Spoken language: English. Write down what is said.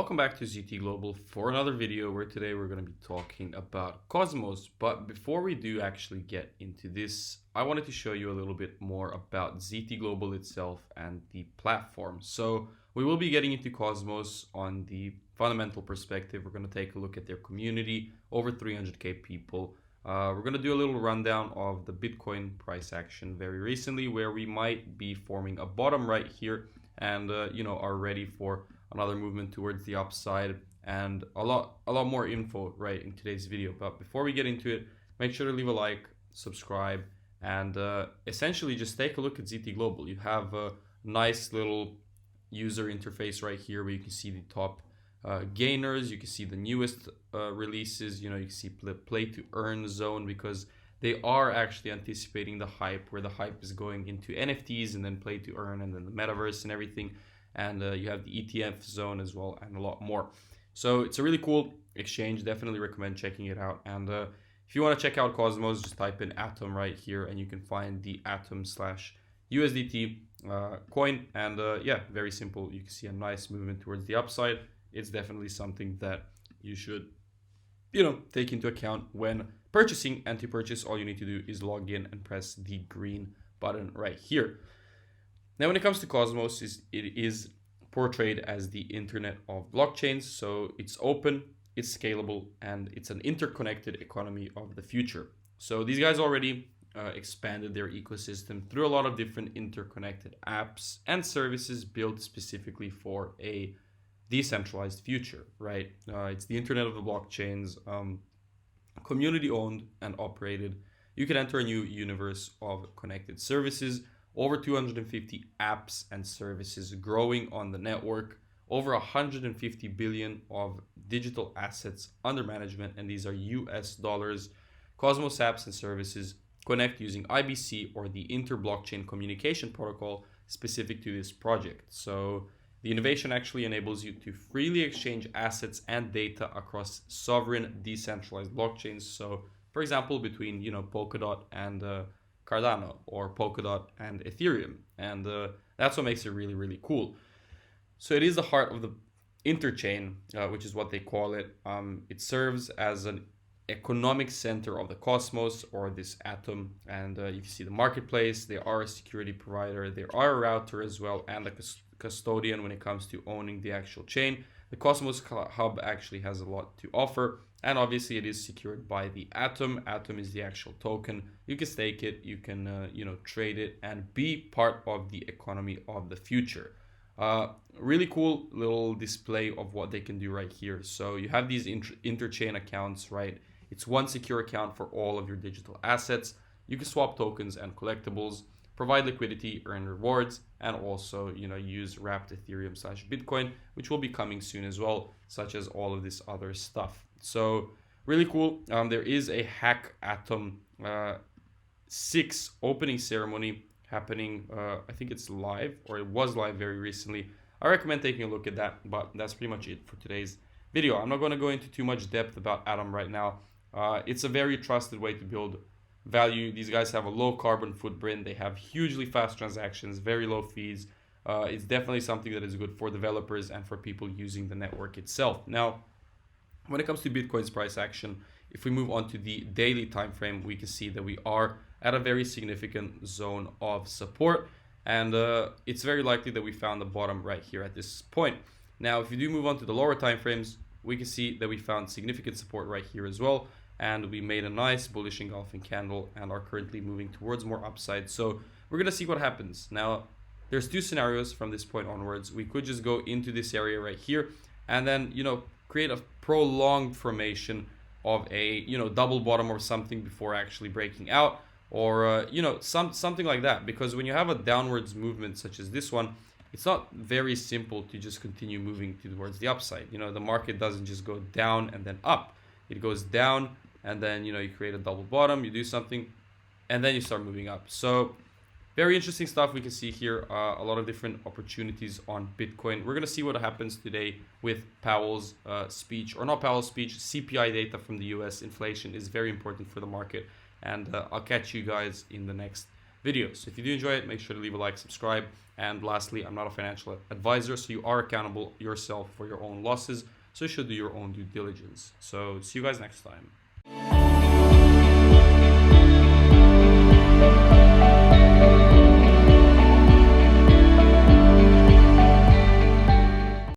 Welcome back to ZT Global for another video where today we're going to be talking about Cosmos. But before we do actually get into this, I wanted to show you a little bit more about ZT Global itself and the platform. So we will be getting into Cosmos on the fundamental perspective. We're going to take a look at their community, over 300k people. We're going to do a little rundown of the Bitcoin price action very recently, where we might be forming a bottom right here and are ready for another movement towards the upside, and a lot more info right in today's video. But before we get into it, make sure to leave a like, subscribe, and essentially just take a look at ZT Global. You have a nice little user interface right here where you can see the top gainers, you can see the newest releases, you can see play to earn zone, because they are actually anticipating the hype, where the hype is going into NFTs and then play to earn and then the metaverse and everything. And you have the ETF zone as well and a lot more. So it's a really cool exchange. Definitely recommend checking it out. And if you want to check out Cosmos, just type in Atom right here and you can find the Atom/USDT coin. And yeah, very simple. You can see a nice movement towards the upside. It's definitely something that you should take into account when purchasing. And to purchase, all you need to do is log in and press the green button right here. Now, when it comes to Cosmos, it is portrayed as the internet of blockchains. So it's open, it's scalable, and it's an interconnected economy of the future. So these guys already expanded their ecosystem through a lot of different interconnected apps and services built specifically for a decentralized future, right? It's the internet of the blockchains, community owned and operated. You can enter a new universe of connected services. Over 250 apps and services growing on the network, over 150 billion of digital assets under management, and these are US dollars. Cosmos apps and services connect using IBC, or the Inter-Blockchain Communication Protocol, specific to this project. So the innovation actually enables you to freely exchange assets and data across sovereign decentralized blockchains. So for example, between Polkadot and Cardano, or Polkadot and Ethereum, and that's what makes it really, really cool. So it is the heart of the interchain, which is what they call it. It serves as an economic center of the Cosmos, or this Atom, and you can see the marketplace. They are a security provider, they are a router as well, and a custodian when it comes to owning the actual chain. The Cosmos Hub actually has a lot to offer, and obviously it is secured by the Atom. Atom is the actual token. You can stake it, you can trade it, and be part of the economy of the future. Really cool little display of what they can do right here. So you have these interchain accounts, right? It's one secure account for all of your digital assets. You can swap tokens and collectibles, provide liquidity, earn rewards, and also use wrapped Ethereum/Bitcoin, which will be coming soon as well, such as all of this other stuff. So really cool. There is a Hack Atom 6 opening ceremony happening. I think it's live, or it was live very recently. I recommend taking a look at that, but that's pretty much it for today's video. I'm not going to go into too much depth about Atom right now. It's a very trusted way to build value. These guys have a low carbon footprint. They have hugely fast transactions, very low fees. It's definitely something that is good for developers and for people using the network itself. Now, when it comes to Bitcoin's price action, if we move on to the daily time frame, we can see that we are at a very significant zone of support, and it's very likely that we found the bottom right here at this point. Now, if you do move on to the lower time frames, we can see that we found significant support right here as well, and we made a nice bullish engulfing candle and are currently moving towards more upside. So we're gonna see what happens. Now, there's two scenarios from this point onwards. We could just go into this area right here and then create a prolonged formation of a double bottom or something before actually breaking out, or something like that. Because when you have a downwards movement such as this one, it's not very simple to just continue moving towards the upside. The market doesn't just go down and then up. It goes down and then you create a double bottom, you do something, and then you start moving up. So very interesting stuff we can see here. A lot of different opportunities on Bitcoin. We're going to see what happens today with Powell's speech, or not Powell's speech, CPI data from the US. Inflation is very important for the market. And I'll catch you guys in the next video. So if you do enjoy it, make sure to leave a like, subscribe. And lastly, I'm not a financial advisor, so you are accountable yourself for your own losses. So you should do your own due diligence. So see you guys next time.